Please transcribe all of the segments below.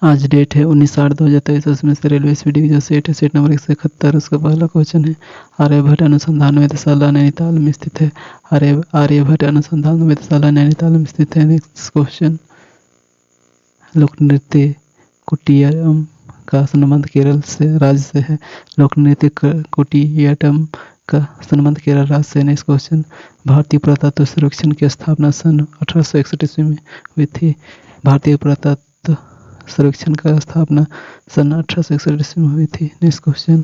आज डेट है 19/8/2023। उसमें से रेलवे स्पीड जो सेट है सेट नंबर 171। उसका पहला क्वेश्चन है आर्यभट्ट अनुसंधान वेधशाला नैनीताल में स्थित है। आर्यभट्ट अनुसंधान वेधशाला नैनीताल में स्थित है। नेक्स्ट क्वेश्चन, लोक नृत्य कुटियाट्टम का संबंध केरल से राज्य से है। लोक नृत्य कुटियाट्टम का संबंध केरल राज्य से। नेक्स्ट क्वेश्चन, भारतीय पुरातत्व सर्वेक्षण की स्थापना सन 1861 ईस्वी में हुई थी। भारतीय पुरातत्व सर्वेक्षण का स्थापना सन 1861 ईस्वी में हुई थी। नेक्स्ट क्वेश्चन,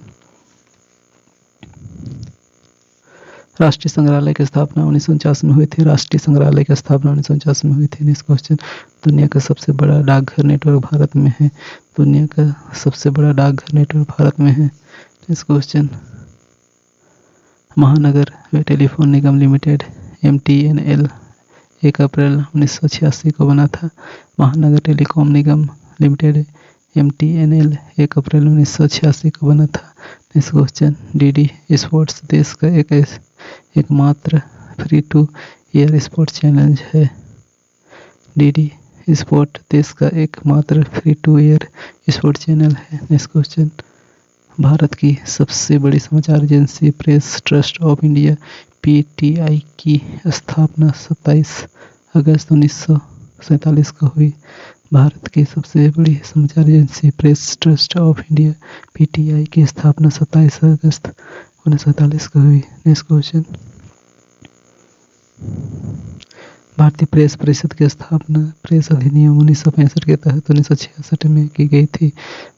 राष्ट्रीय संग्रहालय की स्थापना 1949 में हुई थी। राष्ट्रीय संग्रहालय की स्थापना 1949 में हुई थी। नेक्स्ट क्वेश्चन, दुनिया का सबसे बड़ा डाकघर नेटवर्क भारत में है। दुनिया का सबसे बड़ा डाकघर नेटवर्क भारत में है। नेक्स्ट क्वेश्चन, महानगर टेलीफोन निगम लिमिटेड MTNL 1 अप्रैल 1986 को बना था। महानगर टेलीकॉम निगम लिमिटेड MTNL 1 अप्रैल 1986 को बना था। नेक्स्ट क्वेश्चन, DD स्पोर्ट्स देश का एकमात्र free to air sports channel है। DD स्पोर्ट देश का एकमात्र free to air sports channel है। नेक्स्ट क्वेश्चन, भारत की सबसे बड़ी समाचार agency press trust of India PTI की स्थापना 27 अगस्त 1947 को हुई। भारत की सबसे बड़ी समाचार agency press trust of India PTI की स्थापना 27 अगस्त 1947 को हुई। नेक्स्ट क्वेश्चन, भारतीय प्रेस परिषद की स्थापना प्रेस अधिनियम 1965 के तहत 1966 में की गई थी।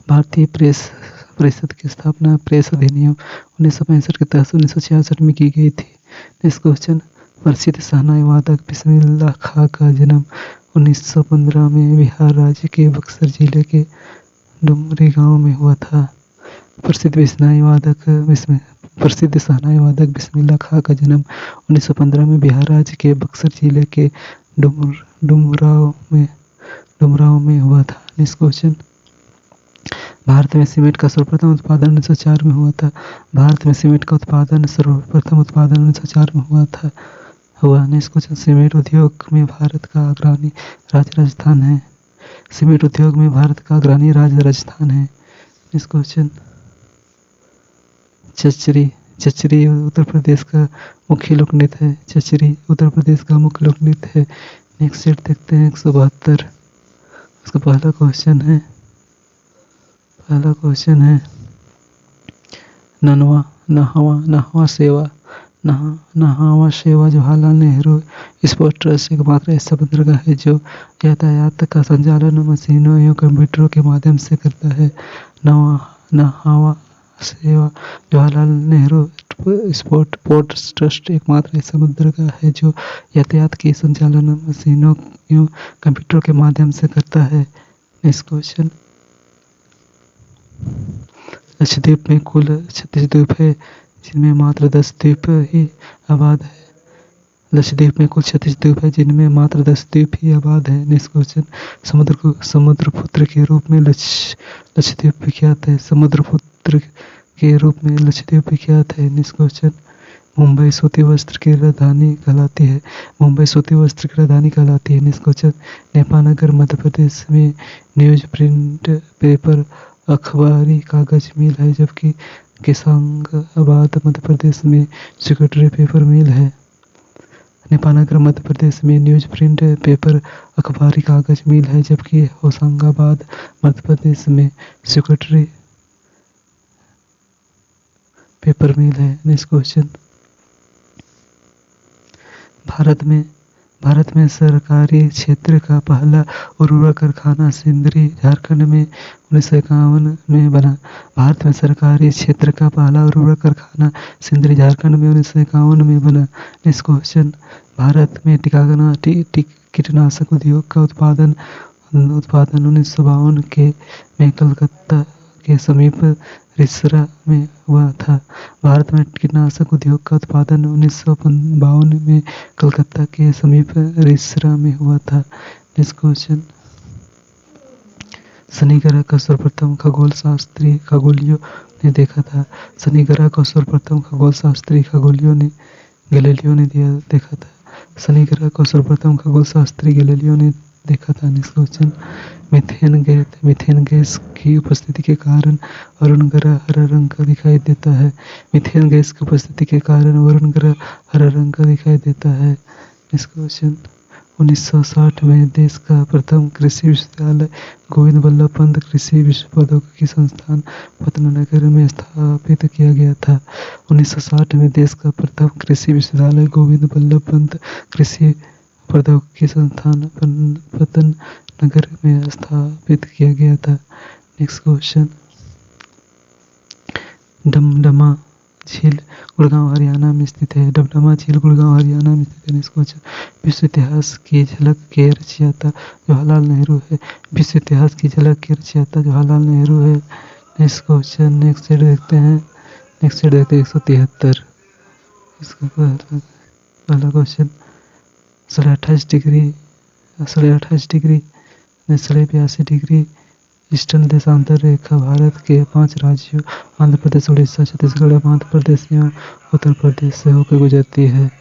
भारतीय प्रेस परिषद की स्थापना प्रेस अधिनियम 1965 के तहत 1966 में की गई थी। नेक्स्ट क्वेश्चन, प्रसिद्ध शहनाई वादक बिस्मिल्लाह खां का जन्म 1915 में बिहार राज्य के बक्सर जिले के डुमरी गांव में हुआ था। प्रसिद्ध शहनाई वादक बिस्मिल्लाह खां का जन्म 1915 में बिहार राज्य के बक्सर जिले के डुमराव में हुआ था। नेक्स्ट क्वेश्चन, भारत में सीमेंट का सर्वप्रथम उत्पादन 1904 में हुआ था। भारत में सीमेंट का सर्वप्रथम उत्पादन 1904 में हुआ। नेक्स्ट क्वेश्चन, सीमेंट उद्योग में भारत का अग्रणी राज्य राजस्थान है। सीमेंट उद्योग में भारत का अग्रणी राज्य राजस्थान है। नेक्स्ट क्वेश्चन, चचरी उत्तर प्रदेश का मुख्य लोक नृत्य है। चचरी उत्तर प्रदेश का मुख्य लोक नृत्य है। नेक्स्ट सेट देखते हैं 172। उसका पहला क्वेश्चन है नहावा सेवा जवाहरलाल नेहरू स्पोर्ट्स ट्रस्ट एकमात्र ऐसा बंदरगाह है जो यातायात का संचालन मशीनों एवं कंप्यूटरों के माध्यम से करता है। नहावा सेवा जवाहरलाल नेहरू स्पोर्ट्स ट्रस्ट एकमात्र ऐसा बंदरगाह है जो यातायात के संचालन मशीनों एवं कंप्यूटरों के माध्यम से करता है। नेक्स्ट क्वेश्चन, लक्षद्वीप में कुल 36 द्वीप है जिनमें मात्र 10 द्वीप ही आबाद है। लक्षद्वीप में कुल 36 द्वीप है जिनमें मात्र 10 द्वीप ही आबाद है। नेक्स्ट क्वेश्चन, समुद्रपुत्र के रूप में लक्षद्वीप विख्यात है। समुद्रपुत्र के रूप में लक्षद्वीप विख्यात है। नेक्स्ट क्वेश्चन, मुंबई सूती वस्त्र की राजधानी कहलाती है। मुंबई सूती वस्त्र की राजधानी कहलाती है। नेक्स्ट क्वेश्चन, नेपानगर मध्य प्रदेश में न्यूज प्रिंट पेपर अखबारी कागज मिल है जबकि किसांगाबाद मध्य प्रदेश में सेक्रेटरी पेपर मिल है। नेपानगर मध्य प्रदेश में न्यूज प्रिंट पेपर अखबारी कागज मिल है जबकि होशंगाबाद मध्य प्रदेश में सेक्रेटरी पेपर मिल है। नेक्स्ट क्वेश्चन, भारत में सरकारी क्षेत्र का पहला उर्वरक कारखाना सिंदरी झारखंड में 1951 में बना। भारत में सरकारी क्षेत्र का पहला उर्वरक कारखाना सिंदरी झारखंड में 1951 में बना। नेक्स्ट क्वेश्चन, भारत में कीटनाशक उद्योग का उत्पादन 1952 में कलकत्ता के समीप रिसरा में हुआ था। भारत में कीटनाशक उद्योग का उत्पादन 1952 में कलकत्ता के समीप रिसरा में हुआ था। नेक्स्ट क्वेश्चन, शनि ग्रह का सर्वप्रथम खगोलशास्त्री खगोलियों ने देखा था। शनि ग्रह का सर्वप्रथम खगोलशास्त्री गैलीलियो ने देखा था। शनि ग्रह को सर्वप्रथम खगोलशास्त्री गैलीलियो ने देखा था। नेक्स्ट क्वेश्चन, मीथेन गैस की उपस्थिति के कारण वरुण ग्रह हरा रंग का दिखाई देता है। मीथेन गैस की उपस्थिति के कारण वरुण ग्रह हरा रंग का दिखाई देता है। नेक्स्ट क्वेश्चन, 1960 में देश का प्रथम कृषि विश्वविद्यालय गोविंद बल्लभ पंत कृषि विश्व प्रौद्योगिकी संस्थान पतनानगर में स्थापित किया गया था। 1960 में देश का प्रथम कृषि विश्वविद्यालय गोविंद बल्लभ पंत कृषि प्रौद्योगिकी संस्थान पतनानगर में स्थापित किया गया था। नेक्स्ट क्वेश्चन, डमडमा झील गुड़गांव हरियाणा में स्थित है। डमडमा झील गुड़गांव हरियाणा में स्थित है। नेक्स्ट क्वेश्चन, विश्व इतिहास की झलक के रचयिता जवाहरलाल नेहरू है। विश्व इतिहास की झलक के रचयिता जवाहरलाल नेहरू है। नेक्स्ट क्वेश्चन, नेक्स्ट साइड देखते हैं। 173। इसका पहला क्वेश्चन, 28 डिग्री 82 डिग्री ईस्टर्न देशांतर रेखा भारत के 5 राज्यों आंध्र प्रदेश, उड़ीसा, छत्तीसगढ़, मध्य प्रदेश एवं उत्तर प्रदेश से होकर गुजरती है।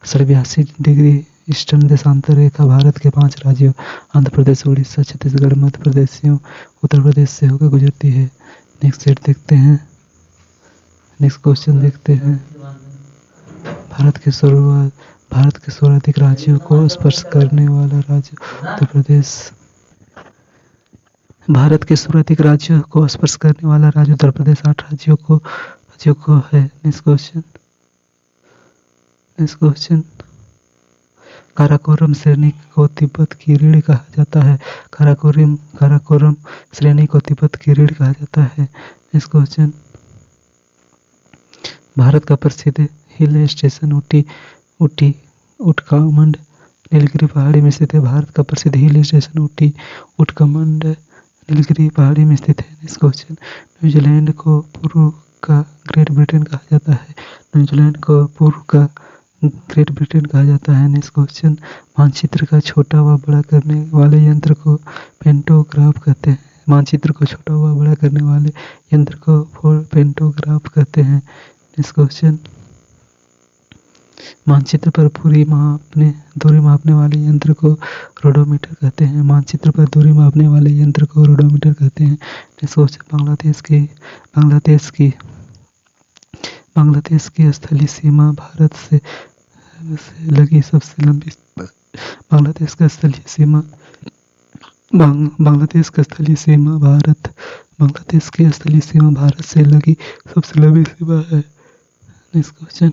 82 डिग्री ईस्टर्न देशांतर रेखा भारत के 5 राज्यों आंध्र प्रदेश, उड़ीसा, छत्तीसगढ़, मध्य प्रदेश एवं उत्तर प्रदेश से होकर गुजरती है। नेक्स्ट सेट देखते हैं। नेक्स्ट क्वेश्चन देखते हैं, भारत के सर्वाधिक राज्यों को स्पर्श करने वाला राज्य उत्तर प्रदेश। भारत के सर्वाधिक राज्यों को स्पर्श करने वाला राज्य उत्तर प्रदेश 8 राज्यों को है। नेक्स्ट क्वेश्चन, काराकोरम श्रेणी को तिब्बत की रीढ़ कहा जाता है। काराकोरम श्रेणी को तिब्बत की रीढ़ कहा जाता है। नेक्स्ट क्वेश्चन, भारत का प्रसिद्ध हिल स्टेशन उटकामंड नीलगिरी पहाड़ी में स्थित है। भारत का प्रसिद्ध हिल स्टेशन उटकामंड नीलगिरी पहाड़ी में स्थित है। नेक्स्ट क्वेश्चन, न्यूजीलैंड को पूर्व का ग्रेट ब्रिटेन कहा जाता है। न्यूजीलैंड को पूर्व का ग्रेट ब्रिटेन कहा जाता है। नेक्स्ट क्वेश्चन, मानचित्र का छोटा व बड़ा करने वाले यंत्र को पेंटोग्राफ कहते हैं। मानचित्र को छोटा व बड़ा करने वाले यंत्र को पेंटोग्राफ कहते हैं। नेक्स्ट क्वेश्चन, मानचित्र पर दूरी मापने वाले यंत्र को रोडोमीटर कहते हैं। मानचित्र पर दूरी मापने वाले यंत्र को रोडोमीटर कहते हैं। नेक्स्ट क्वेश्चन, बांग्लादेश की स्थलीय सीमा भारत से लगी सबसे लंबी बांग्लादेश का स्थलीय सीमा भारत से लगी सबसे लंबी सीमा है। नेक्स्ट क्वेश्चन,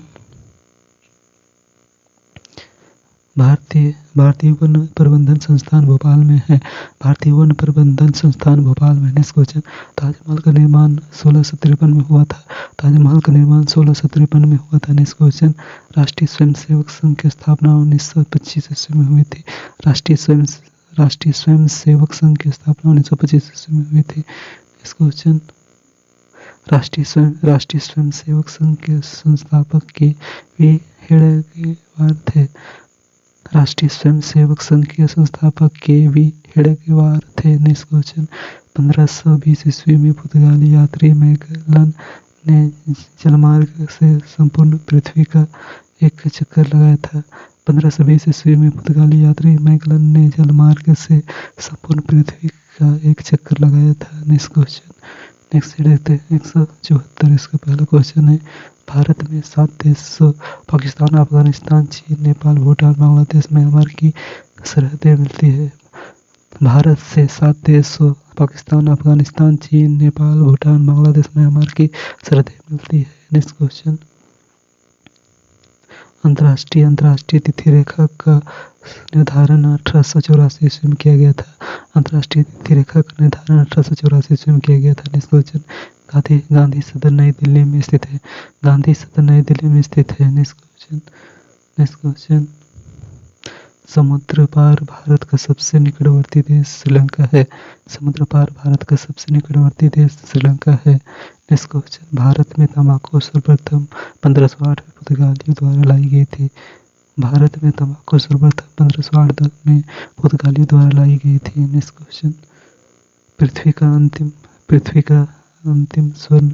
भारतीय वन प्रबंधन संस्थान भोपाल में है। भारतीय वन प्रबंधन संस्थान भोपाल में। नेक्स्ट क्वेश्चन, ताजमहल का निर्माण 1653 में हुआ था। ताजमहल का निर्माण 1653 में हुआ था। नेक्स्ट क्वेश्चन, राष्ट्रीय स्वयंसेवक संघ की स्थापना 1925 ईस्वी में हुई थी। राष्ट्रीय स्वयंसेवक संघ की स्थापना 1925 ईस्वी में हुई थी। नेक्स्ट क्वेश्चन, राष्ट्रीय स्वयंसेवक संघ के संस्थापक के वी हेडगेवार थे। राष्ट्रीय स्वयंसेवक संघ के संस्थापक के वी हेडगेवार थे। नेक्स्ट क्वेश्चन, 1520 ईस्वी में पुर्तगाली यात्री मैगलन ने जलमार्ग से संपूर्ण पृथ्वी का एक चक्कर लगाया था। 1520 ईस्वी में पुर्तगाली यात्री मैगलन ने जलमार्ग से संपूर्ण पृथ्वी का एक चक्कर लगाया था। नेक्स्ट क्वेश्चन, नेक्स्ट देखते हैं 174। इसका पहला क्वेश्चन है, भारत में 7 देशों पाकिस्तान, अफगानिस्तान, चीन, नेपाल, भूटान, बांग्लादेश, म्यांमार की सरहदें मिलती है। भारत से 7 देशों पाकिस्तान, अफगानिस्तान, चीन, नेपाल, भूटान, बांग्लादेश, म्यांमार की सरहदें मिलती है। नेक्स्ट क्वेश्चन, अंतर्राष्ट्रीय तिथि रेखा का निर्धारण 1884 ईस्वी में किया गया था। अंतर्राष्ट्रीय तिथि रेखा का निर्धारण 1884 ईस्वी में किया गया था। नेक्स्ट क्वेश्चन, गांधी सदन नई दिल्ली में स्थित है। गांधी सदन नई दिल्ली में स्थित है। नेक्स्ट क्वेश्चन, समुद्र पार भारत का सबसे निकटवर्ती देश श्रीलंका है। समुद्र पार भारत का सबसे निकटवर्ती देश श्रीलंका है। नेक्स्ट क्वेश्चन, भारत में तंबाकू सर्वप्रथम 1508 में पुर्तगालियों द्वारा लाई गई थी। भारत में तंबाकू सर्वप्रथम 1508 में पुर्तगालियों द्वारा लाई गई थी। नेक्स्ट क्वेश्चन, पृथ्वी का अंतिम स्वर्ण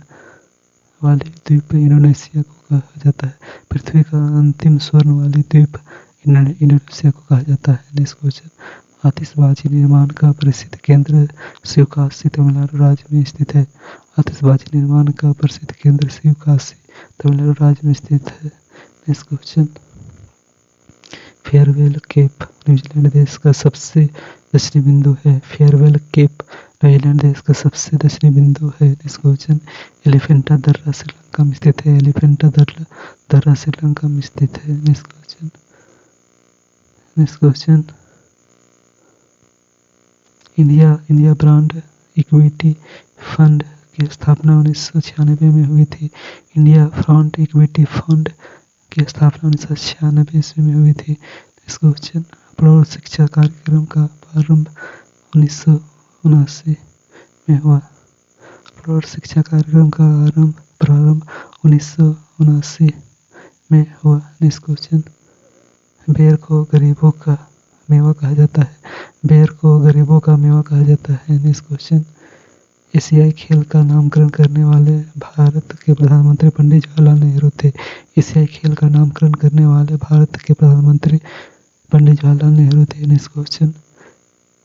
वाले द्वीप इंडोनेशिया को कहा जाता है। पृथ्वी का अंतिम स्वर्ण वाले द्वीप इंडोनेशिया को कहा जाता है। नेक्स्ट क्वेश्चन, आतिशबाजी निर्माण का प्रसिद्ध केंद्र शिवकाशी तमिलनाडु राज्य में स्थित है। आतिशबाजी निर्माण का प्रसिद्ध केंद्र शिवकाशी तमिलनाडु राज्य में स्थित है। Next question, Farewell Cape New Zealand देश का सबसे दक्षिणी बिंदु है। फेयरवेल केप न्यूजीलैंड देश का सबसे दक्षिणी बिंदु है। नेक्स्ट क्वेश्चन, एलिफेंटा दर्रा श्रीलंका में स्थित है। एलिफेंटा दर्रा श्रीलंका में स्थित है। Next question, India brand equity fund की स्थापना 1996 में हुई थी। इंडिया ब्रांड इक्विटी फंड की स्थापना 1996 ईस्वी में हुई थी। नेक्स्ट क्वेश्चन, प्रौढ़ शिक्षा कार्यक्रम का प्रारंभ 1979 में हुआ। प्रौढ़ शिक्षा कार्यक्रम का प्रारंभ 1979 में हुआ। नेक्स्ट क्वेश्चन, बेर को गरीबों का मेवा कहा जाता है। बेर को गरीबों का मेवा कहा जाता है। नेक्स्ट क्वेश्चन, एशियाई खेल का नामकरण करने वाले भारत के प्रधानमंत्री पंडित जवाहरलाल नेहरू थे। एशियाई खेल का नामकरण करने वाले भारत के प्रधानमंत्री पंडित जवाहरलाल नेहरू थे। नेक्स्ट क्वेश्चन,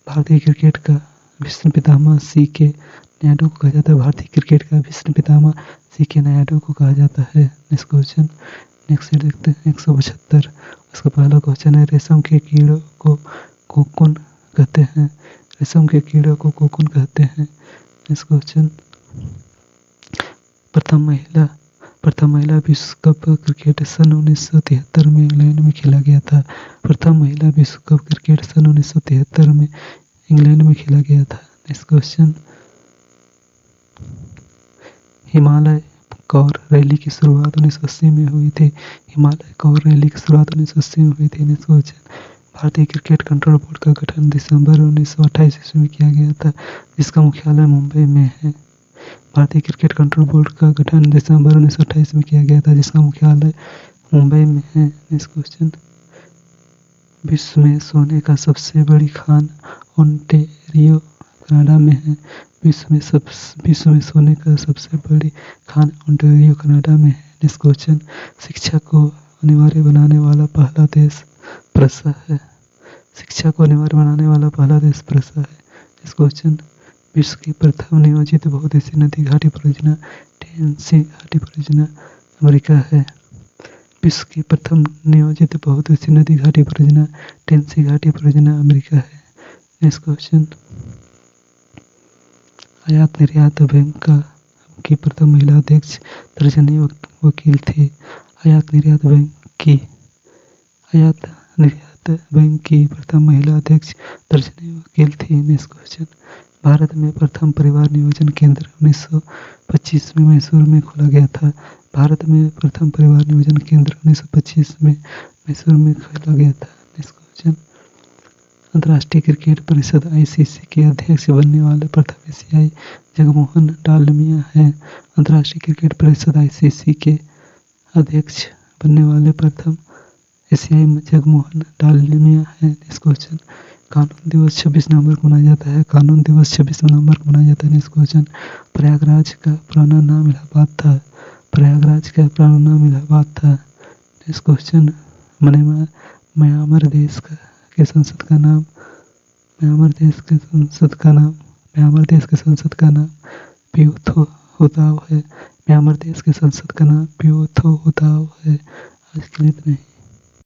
भारतीय क्रिकेट का विश्व पितामह C.K. नायडू को कहा जाता है। भारतीय क्रिकेट का विश्व पितामह C.K. नायडू को कहा जाता है। नेक्स्ट क्वेश्चन, नेक्स्ट देखते हैं 175। उसका पहला क्वेश्चन है, रेशम के कीड़ों को कोकून कहते हैं। रेशम के कीड़ों को कोकून कहते हैं। नेक्स्ट क्वेश्चन, प्रथम महिला विश्व कप क्रिकेट सन 1973 में इंग्लैंड में खेला गया था। प्रथम महिला विश्व कप क्रिकेट सन 1973 में इंग्लैंड में खेला गया था। Next question, Himalaya Kaur rally की शुरुआत 1980 में हुई थी। हिमालय कौर रैली की शुरुआत 1980 में हुई थी। नेक्स्ट क्वेश्चन, भारतीय क्रिकेट कंट्रोल बोर्ड का गठन दिसंबर 1928 ईस्वी में किया गया था, जिसका मुख्यालय मुंबई में है। भारतीय क्रिकेट कंट्रोल बोर्ड का गठन दिसंबर 1928 में किया गया था, जिसका मुख्यालय मुंबई में है। नेक्स्ट क्वेश्चन, विश्व में सोने का सबसे बड़ी खान ओंटारियो कनाडा में है। विश्व में सोने का सबसे बड़ी खान ओंटारियो कनाडा में है। नेक्स्ट क्वेश्चन, शिक्षा को अनिवार्य बनाने वाला पहला देश प्रूसा है। शिक्षा को अनिवार्य बनाने वाला पहला देश प्रूसा है। नेक्स्ट क्वेश्चन, विश्व की प्रथम नियोजित बहुउद्देशीय नदी घाटी परियोजना टेनेसी घाटी परियोजना अमेरिका है। विश्व की प्रथम नियोजित बहुउद्देशीय नदी घाटी परियोजना टेनेसी घाटी परियोजना अमेरिका है। नेक्स्ट क्वेश्चन, आयात निर्यात बैंक की प्रथम महिला अध्यक्ष तर्जनी वकील थी। आयात निर्यात बैंक की प्रथम महिला अध्यक्ष तर्जनी वकील थी। नेक्स्ट क्वेश्चन, भारत में प्रथम परिवार नियोजन केंद्र 1925 में मैसूर में खोला गया था। भारत में प्रथम परिवार नियोजन केंद्र 1925 में मैसूर में खोला गया था। नेक्स्ट क्वेश्चन, अंतर्राष्ट्रीय क्रिकेट परिषद ICC के अध्यक्ष बनने वाले प्रथम एशियाई जगमोहन डालमिया हैं। अंतर्राष्ट्रीय क्रिकेट परिषद ICC के अध्यक्ष बनने वाले प्रथम एशियाई जगमोहन डालमिया हैं। नेक्स्ट क्वेश्चन, कानून दिवस 26 नवंबर को मनाया जाता है। कानून दिवस 26 नवंबर को मनाया जाता है। नेक्स्ट क्वेश्चन, प्रयागराज का पुराना नाम इलाहाबाद था। प्रयागराज का पुराना नाम इलाहाबाद था। नेक्स्ट क्वेश्चन, म्यांमार देश के संसद का नाम पियोथो हुदाव है। म्यांमार देश के संसद का नाम पियोथो हुदाव है। आज के लिए इतना ही।